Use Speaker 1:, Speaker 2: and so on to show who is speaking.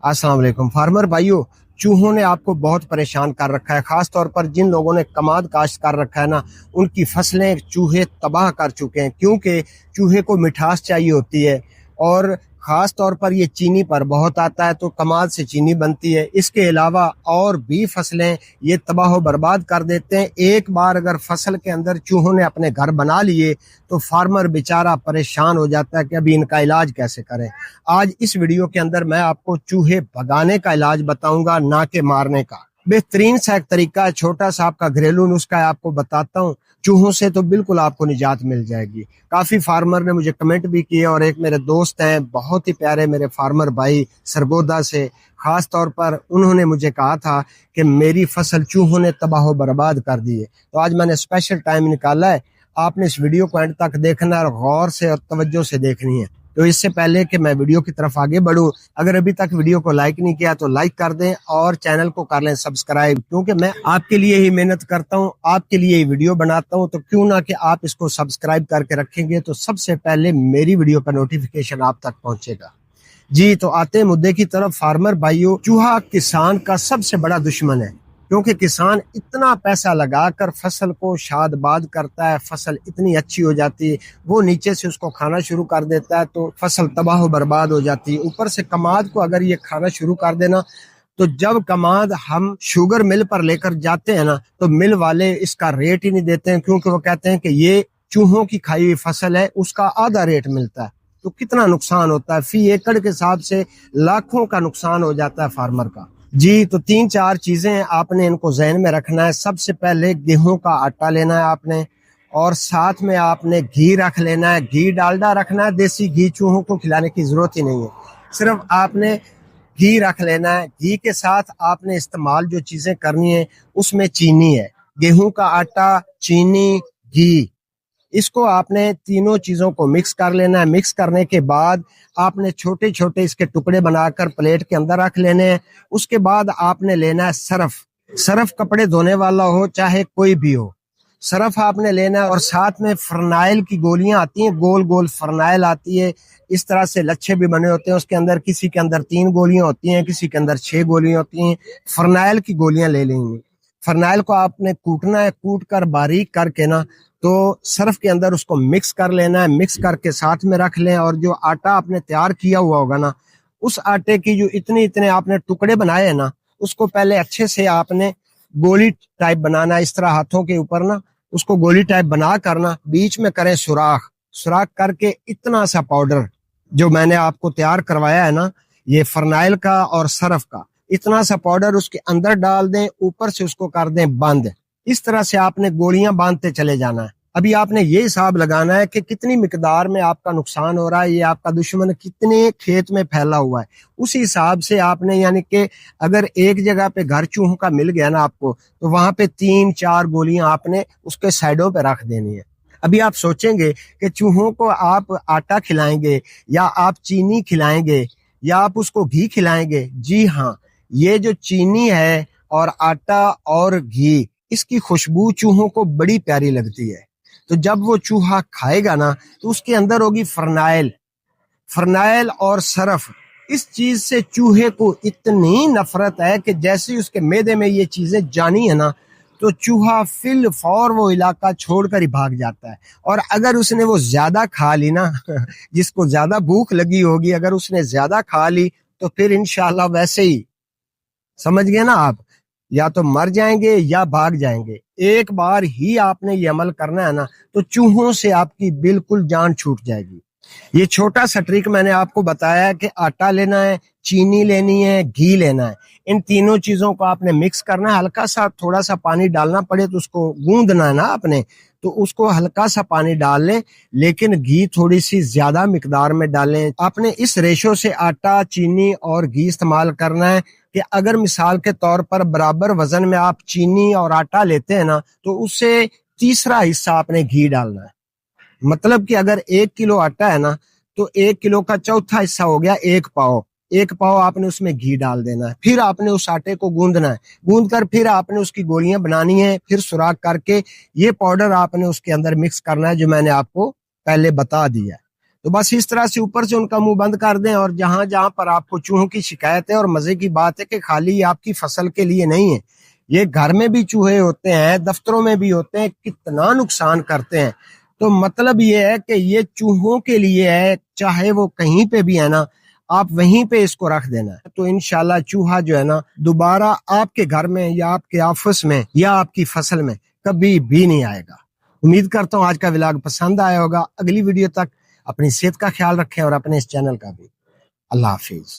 Speaker 1: अस्सलाम वालेकुम फार्मर भाइयों। चूहों ने आपको बहुत परेशान कर रखा है, खास तौर पर जिन लोगों ने कमाद काश्त कर रखा है ना, उनकी फसलें चूहे तबाह कर चुके हैं, क्योंकि चूहे को मिठास चाहिए होती है और खास तौर पर ये चीनी पर बहुत आता है, तो कमाद से चीनी बनती है। इसके अलावा और भी फसलें ये तबाह बर्बाद कर देते हैं। एक बार अगर फसल के अंदर चूहों ने अपने घर बना लिए तो फार्मर बेचारा परेशान हो जाता है कि अभी इनका इलाज कैसे करें। आज इस वीडियो के अंदर मैं आपको चूहे भगाने का इलाज बताऊंगा, ना कि मारने का। बेहतरीन सा एक तरीका है, छोटा सा आपका घरेलू नुस्खा है, आपको बताता हूँ। चूहों से तो बिल्कुल आपको निजात मिल जाएगी। काफी फार्मर ने मुझे कमेंट भी किए और एक मेरे दोस्त हैं, बहुत ही प्यारे मेरे फार्मर भाई सरगोदा से, खास तौर पर उन्होंने मुझे कहा था कि मेरी फसल चूहों ने तबाह बर्बाद कर दी है। तो आज मैंने स्पेशल टाइम निकाला है, आपने इस वीडियो को एंड तक देखना और गौर से और तवज्जो से देखनी है। तो इससे पहले कि मैं वीडियो की तरफ आगे बढ़ूं, अगर अभी तक वीडियो को लाइक नहीं किया तो लाइक कर दें और चैनल को कर लें सब्सक्राइब, क्योंकि मैं आपके लिए ही मेहनत करता हूं, आपके लिए ही वीडियो बनाता हूं। तो क्यों ना कि आप इसको सब्सक्राइब करके रखेंगे तो सबसे पहले मेरी वीडियो का नोटिफिकेशन आप तक पहुंचेगा। जी, तो आते हैं मुद्दे की तरफ। फार्मर भाइयों, चूहा किसान का सबसे बड़ा दुश्मन है, क्योंकि किसान इतना पैसा लगाकर फसल को शादबाद करता है, फसल इतनी अच्छी हो जाती है, वो नीचे से उसको खाना शुरू कर देता है तो फसल तबाह बर्बाद हो जाती है। ऊपर से कमाद को अगर ये खाना शुरू कर देना, तो जब कमाद हम शुगर मिल पर लेकर जाते हैं ना, तो मिल वाले इसका रेट ही नहीं देते हैं, क्योंकि वो कहते हैं कि ये चूहों की खाई हुई फसल है, उसका आधा रेट मिलता है। तो कितना नुकसान होता है, फी एकड़ के हिसाब से लाखों का नुकसान हो जाता है फार्मर का। जी, तो 3-4 चीजें आपने इनको ज़हन में रखना है। सबसे पहले गेहूं का आटा लेना है आपने, और साथ में आपने घी रख लेना है। घी डालडा रखना है, देसी घी चूहों को खिलाने की जरूरत ही नहीं है, सिर्फ आपने घी रख लेना है। घी के साथ आपने इस्तेमाल जो चीजें करनी है उसमें चीनी है, गेहूं का आटा, चीनी, घी, इसको आपने तीनों चीजों को मिक्स कर लेना है। मिक्स करने के बाद आपने छोटे छोटे इसके टुकड़े बनाकर प्लेट के अंदर रख लेने हैं। उसके बाद आपने लेना है सरफ। सरफ कपड़े धोने वाला हो चाहे कोई भी हो, सरफ आपने लेना है। और साथ में फरनाइल की गोलियां आती हैं, गोल गोल फरनाइल आती है, इस तरह से लच्छे भी बने होते हैं उसके अंदर। किसी के अंदर 3 गोलियां होती हैं, किसी के अंदर 6 गोलियां होती हैं। फरनाइल की गोलियां ले लेंगे। फरनाइल को आपने कूटना है, कूट कर बारीक करके ना, तो सर्फ के अंदर उसको मिक्स कर लेना है। मिक्स करके साथ में रख लें। और जो आटा आपने तैयार किया हुआ होगा ना, उस आटे की जो इतने इतने आपने टुकड़े बनाए हैं ना, उसको पहले अच्छे से आपने गोली टाइप बनाना है। इस तरह हाथों के ऊपर ना उसको गोली टाइप बना करना, बीच में करें सुराख। सुराख करके इतना सा पाउडर जो मैंने आपको तैयार करवाया है ना, ये फरनाइल का और सरफ का, इतना सा पाउडर उसके अंदर डाल दें, ऊपर से उसको कर दें बंद। इस तरह से आपने गोलियां बांधते चले जाना है। अभी आपने ये हिसाब लगाना है कि कितनी मिकदार में आपका नुकसान हो रहा है, ये आपका दुश्मन कितने खेत में फैला हुआ है, उस हिसाब से आपने, यानी कि अगर एक जगह पे घर चूहों का मिल गया ना आपको, तो वहां पे 3-4 गोलियां आपने उसके साइडों पे रख देनी है। अभी आप सोचेंगे कि चूहों को आप आटा खिलाएंगे या आप चीनी खिलाएंगे या आप उसको घी खिलाएंगे। जी हाँ, ये जो चीनी है और आटा और घी, इसकी खुशबू चूहों को बड़ी प्यारी लगती है। तो जब वो चूहा खाएगा ना, तो उसके अंदर होगी फरनाइल। फरनाइल और सरफ, इस चीज से चूहे को इतनी नफरत है कि जैसे ही उसके मैदे में ये चीजें जानी है ना, तो चूहा फिल फौर वो इलाका छोड़कर ही भाग जाता है। और अगर उसने वो ज्यादा खा ली ना जिसको ज्यादा भूख लगी होगी, अगर उसने ज्यादा खा ली, तो फिर इंशाल्लाह वैसे ही समझ गए ना आप, या तो मर जाएंगे या भाग जाएंगे। एक बार ही आपने ये अमल करना है ना, तो चूहों से आपकी बिल्कुल जान छूट जाएगी। ये छोटा सा ट्रिक मैंने आपको बताया कि आटा लेना है, चीनी लेनी है, घी लेना है। इन तीनों चीजों को आपने मिक्स करना है। हल्का सा थोड़ा सा पानी डालना पड़े तो उसको गूंदना है ना आपने, तो उसको हल्का सा पानी डाल लें, लेकिन घी थोड़ी सी ज्यादा मिकदार में डालें। आपने इस रेशो से आटा, चीनी और घी इस्तेमाल करना है कि अगर मिसाल के तौर पर बराबर वजन में आप चीनी और आटा लेते हैं ना, तो उससे तीसरा हिस्सा आपने घी डालना है। मतलब कि अगर 1 किलो आटा है ना, तो 1 किलो का चौथा हिस्सा हो गया 1 पाव। 1 पाव आपने उसमें घी डाल देना है। फिर आपने उस आटे को गूंदना है, गूंद कर फिर आपने उसकी गोलियां बनानी है। फिर सुराख करके ये पाउडर आपने उसके अंदर मिक्स करना है, जो मैंने आपको पहले बता दिया। تو بس اس طرح سے اوپر سے ان کا منہ بند کر دیں، اور جہاں جہاں پر آپ کو چوہوں کی شکایت ہے، اور مزے کی بات ہے کہ خالی آپ کی فصل کے لیے نہیں ہے، یہ گھر میں بھی چوہے ہوتے ہیں، دفتروں میں بھی ہوتے ہیں، کتنا نقصان کرتے ہیں۔ تو مطلب یہ ہے کہ یہ چوہوں کے لیے ہے، چاہے وہ کہیں پہ بھی ہے نا، آپ وہیں پہ اس کو رکھ دینا ہے، تو انشاءاللہ چوہا جو ہے نا دوبارہ آپ کے گھر میں یا آپ کے آفس میں یا آپ کی فصل میں کبھی بھی نہیں آئے گا۔ امید کرتا ہوں آج کا ولاگ پسند آیا ہوگا۔ اگلی ویڈیو تک اپنی صحت کا خیال رکھیں اور اپنے اس چینل کا بھی۔ اللہ حافظ۔